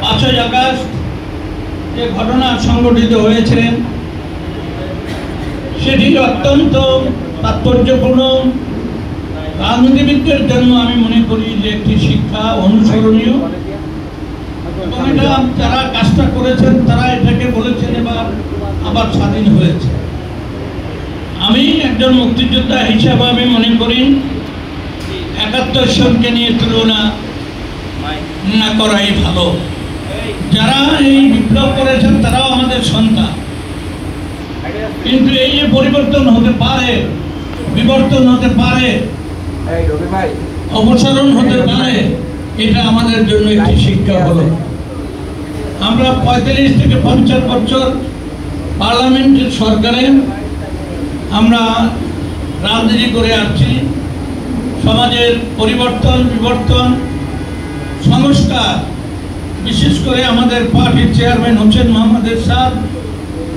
5ই August যে ঘটনা সংঘটিত হয়েছে সেটি অত্যন্ত তাৎপর্যপূর্ণ। রাজনীতিবিদদের জন্য আমি মনে করি যে একটি শিক্ষা অনুসরণীয়, এবং এটা যারা কাজটা করেছেন তারা এটাকে বলেছেন এবার আবার স্বাধীন হয়েছে। আমি একজন মুক্তিযোদ্ধা হিসাবে আমি মনে করি ৭১ সনকে নিয়ে তুলনা না করাই ভালো। যারা এই বিপ্লব করেছেন তারাও আমাদের সন্তান, কিন্তু এই যে পরিবর্তন হতে পারে, বিবর্তন হতে পারে, অপসারণ হতে পারে, এটা আমাদের জন্য একটি শিক্ষা হলো। আমরা ৪৫ থেকে ৫০ বছর পার্লামেন্টের সরকারে আমরা রাজনীতি করে আসছি। সমাজের পরিবর্তন, বিবর্তন, সংস্কার, বিশেষ করে আমাদের পার্টির চেয়ারম্যান হোসেন মোহাম্মদ এরশাদ,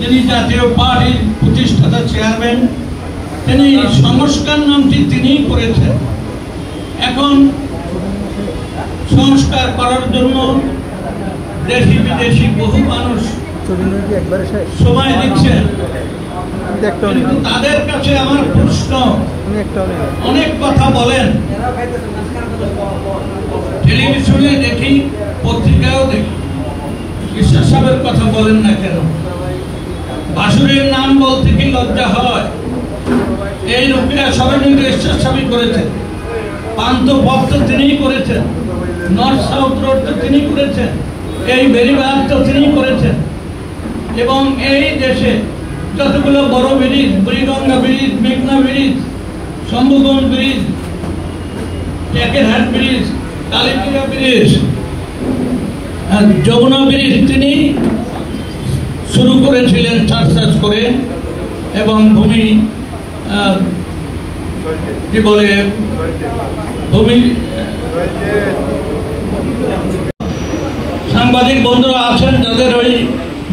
যিনি জাতীয় পার্টির প্রতিষ্ঠাতা চেয়ারম্যান, তিনি সংস্কার নামটি তিনিই করেছেন। এখন সংস্কার করার জন্য দেশি বিদেশি বহু মানুষ সময় দিচ্ছেন, কিন্তু তাদের কাছে আমার প্রশ্ন, অনেক কথা বলেন, টেলিভিশনে দেখি, পত্রিকায়ও দেখি, ঈশ্বর সাহেবের কথা বলেন না কেন? বাসুরের নাম বলতে কি লজ্জা হয়? এই রূপিয়া সবাই ঈশ্বর সাহেব করেছেন, পান্ত পথ তো তিনিই করেছেন, নর্থ সাউথ রোড তো তিনি করেছেন, এই বেরিবাদ তো তিনি করেছেন, এবং এই দেশে যতগুলো বড় ব্রিজ, বুড়িগঙ্গা ব্রিজ, মেঘনা bridge, Shambhuganj bridge, Tekerhat bridge, Kalipura bridge, Jamuna bridge তিনি শুরু করেছিলেন চাষ করে, এবং ভূমি কি বলে ভূমি সাংবাদিক বন্ধুরা আছেন যাদের ওই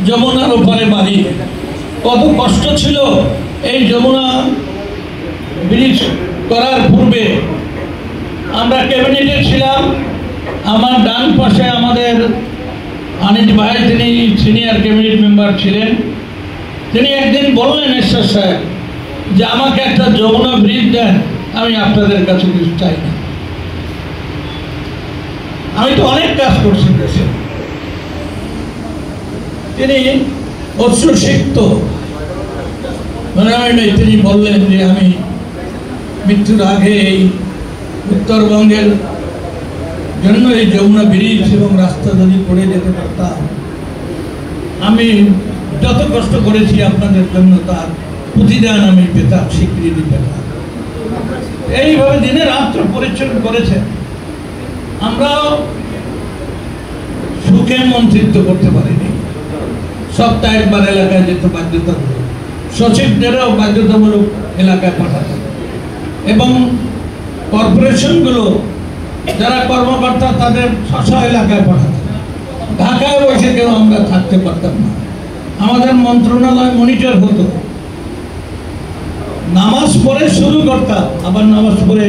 যমুনার ওপারে বাড়ি, কত কষ্ট ছিল এই যমুনা ব্রিজ করার পূর্বে। আমরা ক্যাবিনেটে ছিলাম, আমার ডান পাশে আমাদের আনিস ভাই, তিনি সিনিয়র ক্যাবিনেট মেম্বার ছিলেন। তিনি একদিন বললেন ঈশ্বর সাহেব যে আমাকে একটা যমুনা ব্রিজ দেন, আমি আপনাদের কাছে কিছু চাই না। আমি তো অনেক কাজ করছি দেশে। তিনি অশ্রুসিক্ত তিনি বললেন যে আমি মৃত্যুর আগে এই উত্তরবঙ্গের জন্য এই যমুনা ব্রিজ এবং রাস্তা যদি করে যেতে পারতাম, আমি যত কষ্ট করেছি আপনাদের জন্য তার প্রতিদান আমি পেতাম, স্বীকৃতি পেতাম। এইভাবে দিনে রাত্র পরিশ্রম করেছেন। আমরাও সুখে মন্ত্রিত্ব করতে পারিনি, সপ্তাহে একবার এলাকায় যেতে বাধ্যতামূলক, সচিবদেরও বাধ্যতামূলক এলাকায় পাঠাতে, এবং কর্পোরেশনগুলো যারা কর্মকর্তা তাদের স্ব এলাকায় পাঠাতে। ঢাকায় বসে কেউ আমরা থাকতে পারতাম না, আমাদের মন্ত্রণালয় মনিটর হতো। নামাজ পড়ে শুরু করতাম, আবার নামাজ পড়ে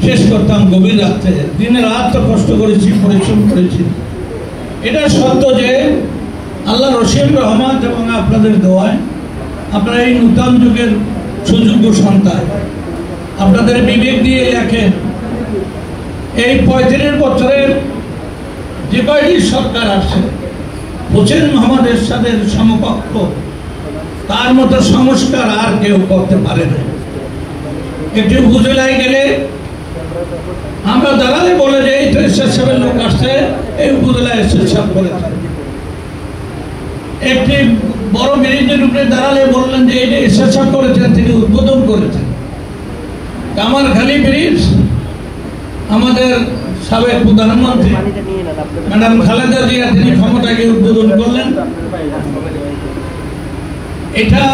শেষ করতাম গভীর রাত্রে। দিনে রাত তো কষ্ট করেছি, পরিশ্রম করেছি। এটা সত্য যে আল্লাহ রসিম রহমান এবং আপনাদের দোয়ায় আপনারা এই নূতন যুগের সুযোগ্য সন্তান, আপনাদের বিবেক দিয়ে লেখেন। এই ৩৫ বছরের যে কয়টি সরকার আসছে, হোসেন মোহাম্মদ এরশাদের সমকক্ষ তার মতো সংস্কার আর কেউ করতে পারে না। একটি উপজেলায় গেলে আমরা দাঁড়ালে বলে যে এই তো এরশাদ সাহেবের লোক আসছে, এই উপজেলায় এরশাদ সাহেব করেছে। একটি বড় ব্রিজের উপরে দাঁড়ালে বললেন যে এটা এরশাদ সাহেব করেছেন, তিনি উদ্বোধন করেছেন। কামারখালী ব্রিজ আমাদের সাবেক প্রধানমন্ত্রী ম্যাডাম খালেদা জিয়া তিনি ক্ষমতাকে উদ্বোধন করলেন। এটা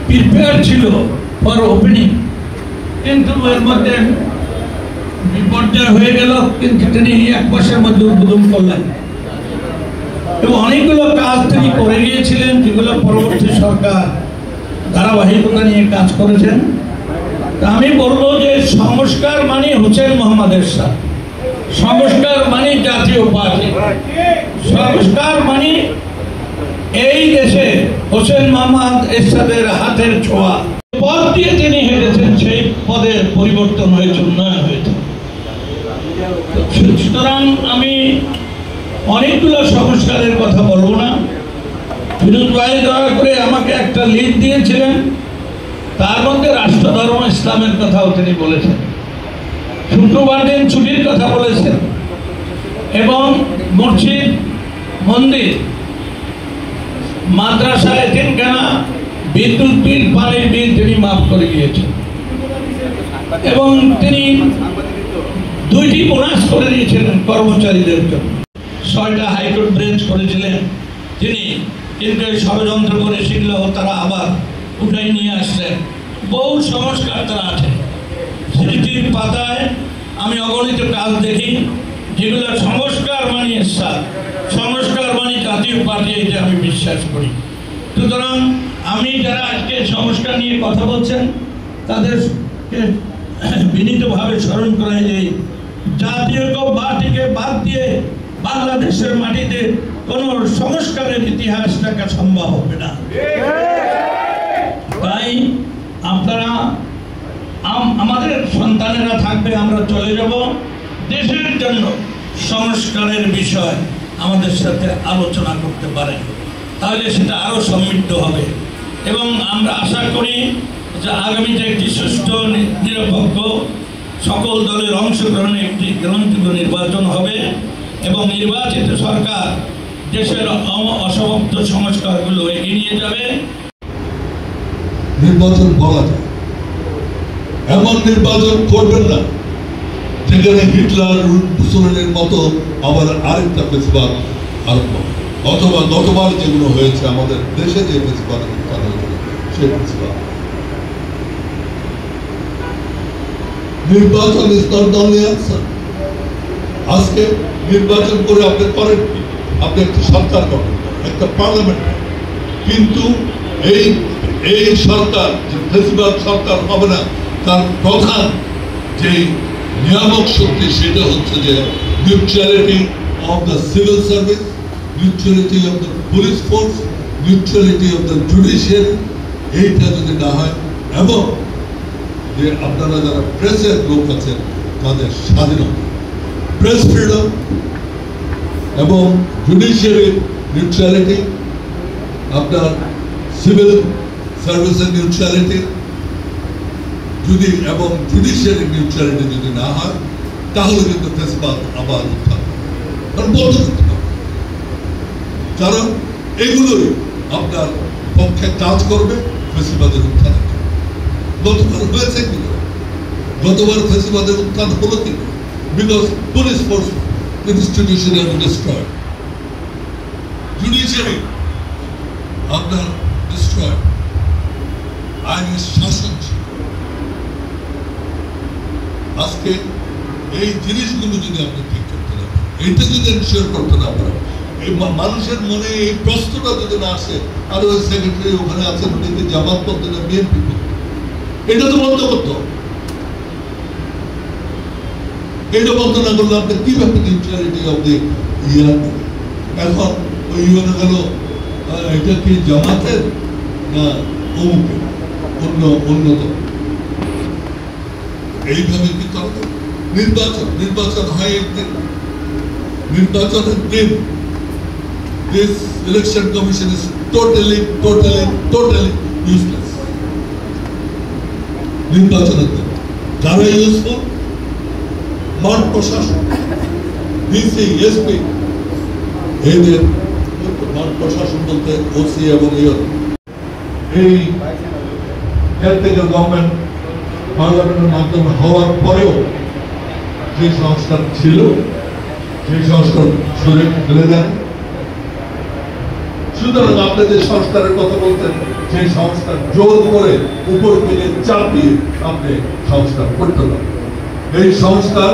প্রিপেয়ার ছিল ফর ওপেনিং, কিন্তু এর মধ্যে বিপর্যয় হয়ে গেল, কিন্তু তিনি 1 মাসের মধ্যে উদ্বোধন করলেন। এবং অনেকগুলো কাজ তিনি করে গিয়েছিলেন, যেগুলো পরবর্তী সরকার ধারাবাহিকতা নিয়ে কাজ করেছেন। আমি বলবো যে সংস্কার মানে হোসেন মোহাম্মদ এরশাদ। সংস্কার মানে জাতীয় পার্টি, সংস্কার মানে এই দেশে হোসেন মোহাম্মদ এরশাদের হাতের ছোঁয়া। পদ দিয়ে তিনি হেরেছেন, সেই পদে পরিবর্তন হয়েছে, উন্নয়ন হয়েছে। সুতরাং আমি অনেকগুলো সংস্কারের কথা বলবো না। ফিরোজ ভাই দয়া করে আমাকে একটা লিড দিয়েছিলেন, তার মধ্যে রাষ্ট্রধর্ম ইসলামের কথাও তিনি বলেছেন, শুক্রবার দিন ছুটির কথা বলেছেন, এবং মসজিদ, মন্দির, মাদ্রাসা, এতিমখানা, বিদ্যুৎ বিল, পানির বিল তিনি মাফ করে দিয়েছেন, এবং তিনি 2টি বোনাস করে দিয়েছিলেন কর্মচারীদের জন্য। 6টা হাইকোর্ট বেঞ্চ করেছিলেন তিনি, কিন্তু ষড়যন্ত্র করে সেগুলো তারা আবার উঠাই নিয়ে আসলেন। বহু সংস্কার তারা আছে, স্মৃতির পাতায় আমি অগণিত কাজ দেখি যেগুলো সংস্কার মানে ইসলাম, সংস্কার মানে জাতীয় পার্টি, এটা আমি বিশ্বাস করি। সুতরাং আমি যারা আজকে সংস্কার নিয়ে কথা বলছেন তাদেরকে বিনীতভাবে স্মরণ করাই যে জাতীয় পার্টিকে বাদ দিয়ে বাংলাদেশের মাটিতে কোন সংস্কারের ইতিহাস দেখা সম্ভব হবে না। তাই আপনারা, আমাদের সন্তানেরা থাকবে, আমরা চলে যাব, দেশের জন্য সংস্কারের বিষয় আমাদের সাথে আলোচনা করতে পারেন, তাহলে সেটা আরো সমৃদ্ধ হবে। এবং আমরা আশা করি যে আগামীতে একটি সুষ্ঠু, নিরপেক্ষ, সকল দলের অংশগ্রহণে একটি গ্রহণযোগ্য নির্বাচন হবে, এবং নির্বাচিত সরকার দেশের অসমাপ্ত সংস্কারগুলো এগিয়ে নিয়ে যাবে। নির্বাচন বলা যায়, এমন নির্বাচন করবেন না যেখানে হিটলার, মুসলিনের মতো আবার আরেকটা ফেসিবাদ আরম্ভ, অথবা গতবার যেগুলো হয়েছে আমাদের দেশে যে ফেসিবাদ হয়েছিল সেই ফেসিবাদ। নির্বাচন is not the only answer. আজকে নির্বাচন করে আপনি করেন কি? আপনি একটা সরকার গঠন করেন, একটা পার্লামেন্ট, কিন্তু এই সরকার যে ফেসিবাদ সরকার হবে না, তার প্রধান যে নিয়ামক শক্তি সেটা হচ্ছে যে neutrality of the civil service, neutrality of the police force, neutrality of the judiciary. এইটা যদি না হয়, এবং যে আপনারা যারা প্রেসের লোক আছেন তাদের স্বাধীনতা, প্রেস ফ্রিডম এবং জুডিশিয়ারি নিউট্রালিটি, আপনার সিভিল সার্ভিসের নিউট্রালিটি যদি এবং জুডিশিয়ারি নিউট্রালিটি যদি না হয়, তাহলে কিন্তু ফেসিবাদ আবার উত্থান বন্ধ করতে হবে। কারণ এগুলোই আপনার পক্ষে কাজ করবে ফেসিবাদের উত্থান। গতবার হয়েছে কি? গতবার ফেসিবাদের উত্থান হলো কি? Because police force institution destroyed, judiciary আপনার ডিস্ট্রয়েড, আইনের শাসন ছিল। আজকে এই জিনিসগুলো যদি আপনি ঠিক করতে না পারেন, এইটা যদি এনশিওর করতে না পারেন, এই মানুষের মনে এই প্রশ্নটা যদি না আসে, আর ওই সেক্রেটারি ওখানে আছেন, উনি জামাত করতে না বিএনপি করতে, এটা তো বন্ধ করতে হবে। এটা বন্ধ না করলে আপনি কিভাবে নিউট্রালিটি অফ দি ইয়ার? এখন ওই ইউনে গেল, এটা কি জামাতের না অমুকের, অন্যতম, এইভাবে কি করবে? নির্বাচন হয় একদিন, নির্বাচনের দিন this election commission is totally useless. নির্বাচনের দিন যারা ইউজফুল, মাঠ প্রশাসন, ডিসি, এসপি, এদের মাঠ প্রশাসন বলতে ওসি এবং এই কেয়ারটেকার গভর্নমেন্ট পার্লামেন্টের মাধ্যমে হওয়ার পরেও যে সংস্কার ছিল সেই সংস্কার সরে ফেলে দেন। সুতরাং আপনি যে সংস্কারের কথা বলতেন, সেই সংস্কার জোর করে উপর থেকে চাপিয়ে আপনি সংস্কার করতে পারেন। এই সংস্কার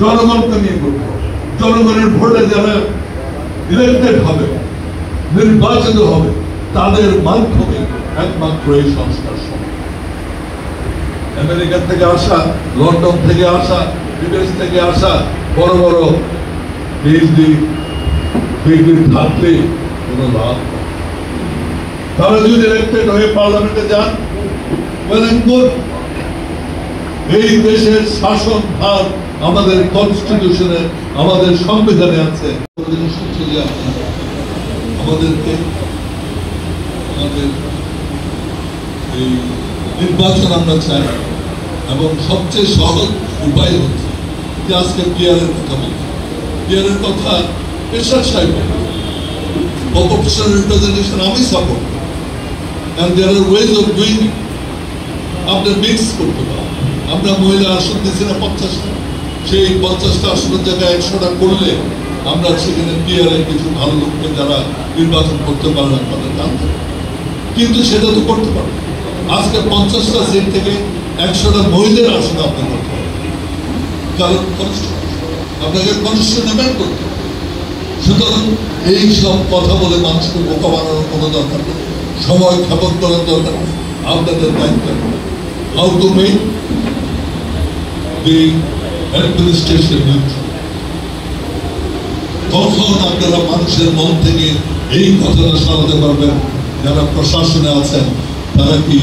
জনগণকে নিয়ে করতে হবে। জনগণের ভোটে যারা ইলেক্টেড হবে, নির্বাচিত হবে, তাদের মাধ্যমে একমাত্র এই সংস্কার সম্ভব। আমেরিকা থেকে আসা, লন্ডন থেকে আসা, বিদেশ থেকে আসা বড় বড় পিএইচডি ডিগ্রি থাকলে কোনো লাভ, তারা যদি ইলেক্টেড হয়ে পার্লামেন্টে যান, এই দেশের শাসন ভার আমাদের কনস্টিটিউশনে, আমাদের সংবিধানে আছে। আমাদেরকে আমাদের এই নির্বাচন আমরা চাই, এবং সবচেয়ে সহজ উপায় হচ্ছে যে আজকে পিয়ারের কথা বলছি। পিয়ারের কথা এরশাদ সাহেব, প্রপোর্শনাল রিপ্রেজেন্টেশন আমি support, and there are ways of doing it. আমরা মিক্স করতে পারি। আমরা মহিলা আসন দিচ্ছি না 50টা, সেই 50টা আসনের জায়গায় 100টা করলে আমরা সেখানে পিয়ারে কিছু ভালো লোককে যারা নির্বাচন করতে পারে তাদের টানতে, কিন্তু সেটা তো করতে পারে। আজকে 50টা সিট থেকে 100টা মহিলার আসন আপনি করতে পারেন, কারণ আপনাকে কনস্টিটিউশন অ্যামেন্ড করতে হবে। সুতরাং এই সব কথা বলে মানুষকে বোকা বানানোর কোনো দরকার নেই, সময় ক্ষেপণ করার দরকার নেই। আপনাদের দায়িত্ব how to make the administration neutral. কখন আপনারা মানুষের মন থেকে এই কথাটা সরাতে পারবেন যারা প্রশাসনে আছেন, তারা কি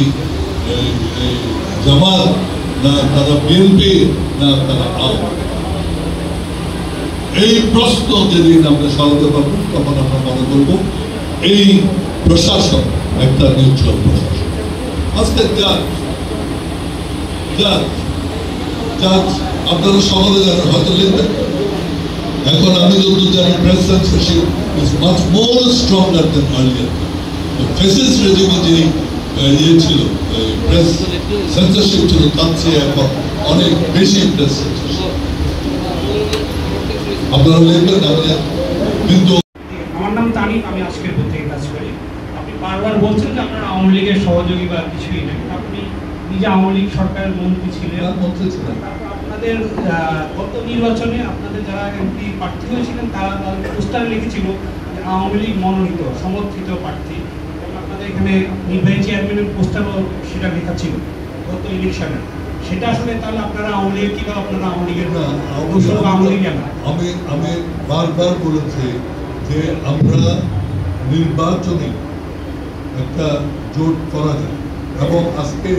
জামাত না তারা বিএনপি না তারা আওয়ামী লীগ? এই প্রশ্ন যেদিন আমরা সরাতে পারবো তখন আমরা মনে করবো এই প্রশাসন একটা নিউট্রাল প্রশাসন। আজকে জাজ আপনারা সমাজে জানেন, হয়তো লিখবেন। এখন আমি যতদূর জানি press censorship is much more stronger than earlier. Fascist রেজিমে যে ইয়ে ছিল, প্রেস সেন্সরশিপ ছিল, তার চেয়ে এখন অনেক বেশি প্রেস সেন্সরশিপ। আপনারা লিখবেন না, কিন্তু আমার নাম তানিম, আমি আজকের পর থেকে কাজ করি। আপনি বারবার বলছেন যে আপনার আওয়ামী লীগের সহযোগী বা কিছুই নেই, আপনি নিজে আওয়ামী লীগ সরকারের মন্ত্রী ছিলেন। আপনাদের গত নির্বাচনে আপনাদের যারা এমপি প্রার্থী হয়েছিলেন তারা তাদের পোস্টারে লিখেছিল যে আওয়ামী লীগ মনোনীত সমর্থিত প্রার্থী। আপনাদের এখানে নির্বাহী চেয়ারম্যানের পোস্টারও সেটা লেখা ছিল গত ইলেকশনে। সেটা আসলে তাহলে আপনারা আওয়ামী লীগ কিংবা আপনারা আওয়ামী লীগের আওয়ামী লীগ আমি বারবার বলেছি যে আমরা নির্বাচনে একটা জোট করা যায়, এবং আজকে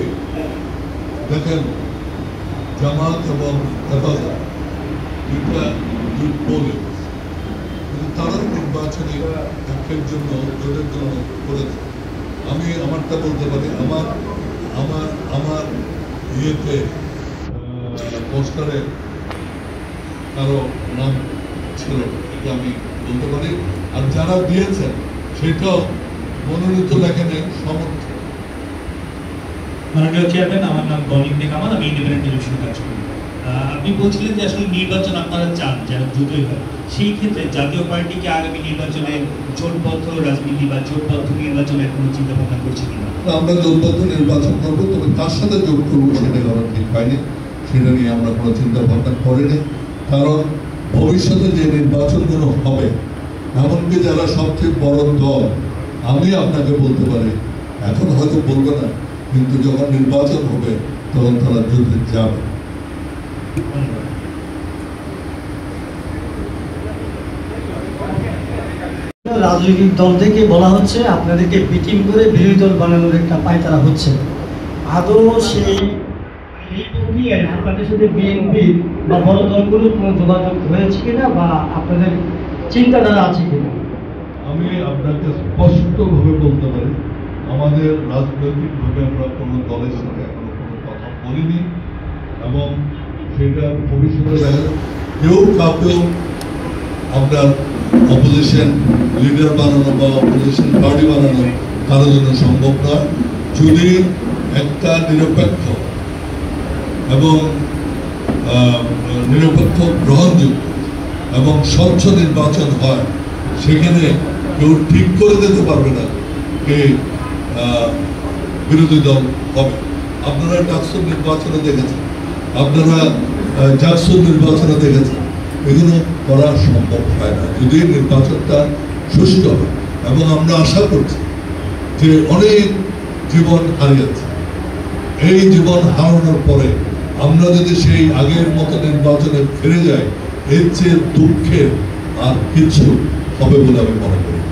দেখেন জামাত এবং হেফাজত দুইটা জোট বলে, কিন্তু তারা নির্বাচনী ঐক্যের জন্য জোটের জন্য করেছে। আমি আমারটা বলতে পারি, আমার ইয়েতে পোস্টারে কারো নাম ছিল, এটা আমি বলতে পারি। আর যারা দিয়েছেন সেটাও মনোনীত লেখেনে সমর্থন। মাননীয় চেয়ারম্যান, আমার নাম গনিম কামাল, আমি ইন্ডিপেন্ডেন্ট টেলিভিশনে কাজ করি। আপনি বলছিলেন যে আসলে নির্বাচন আপনারা চান যেন দ্রুতই হয়, সেই ক্ষেত্রে জাতীয় পার্টিকে আগামী নির্বাচনে জোটবদ্ধ রাজনীতি বা জোটবদ্ধ নির্বাচনের কোনো চিন্তা ভাবনা করছে কিনা? আমরা জোটবদ্ধ নির্বাচন করবো, তবে তার সাথে জোট করবো সেটা করার ঠিক হয়নি, সেটা নিয়ে আমরা কোনো চিন্তা ভাবনা করিনি। কারণ ভবিষ্যতে যে নির্বাচনগুলো হবে, এমনকি যারা সবচেয়ে বড় দল, আমি আপনাকে বলতে পারি, এখন হয়তো বলবো না, কিন্তু যখন নির্বাচন হবে তখন তারা যুদ্ধে যাবে। রাজনৈতিক দল থেকে বলা হচ্ছে আপনাদেরকে বিটিং করে বিরোধী দল বানানোর একটা পায়তারা হচ্ছে। আদৌ সেই প্রক্রিয়ায় আপনাদের সাথে বিএনপি বা বড় দলগুলোর কোনো যোগাযোগ হয়েছে কিনা বা আপনাদের চিন্তাধারা আছে কিনা? আমি আপনাকে স্পষ্টভাবে বলতে পারি, আমাদের রাজনৈতিকভাবে আমরা কোনো দলের সাথে এখনো কোনো কথা বলিনি, এবং সেটা ভবিষ্যতে কেউ কাউকেও আপনার অপোজিশন লিডার বানানো বা অপোজিশন পার্টি বানানো কারোর জন্য সম্ভব নয়। যদি একটা নিরপেক্ষ এবং নিরপেক্ষ গ্রহণযোগ্য এবং স্বচ্ছ নির্বাচন হয়, সেখানে কেউ ঠিক করে দিতে পারবে না কে বিরোধী দল হবে। আপনারা ডাকসুর নির্বাচনে দেখেছেন, আপনারা জাকসুর নির্বাচনে দেখেছেন, এগুলো করা সম্ভব হয় না যদি নির্বাচনটা সুষ্ঠু হয়। এবং আমরা আশা করছি যে অনেক জীবন হারিয়েছে, এই জীবন হারানোর পরে আমরা যদি সেই আগের মতো নির্বাচনে ফিরে যাই, এর চেয়ে দুঃখের আর কিছু হবে বলে আমি মনে করি।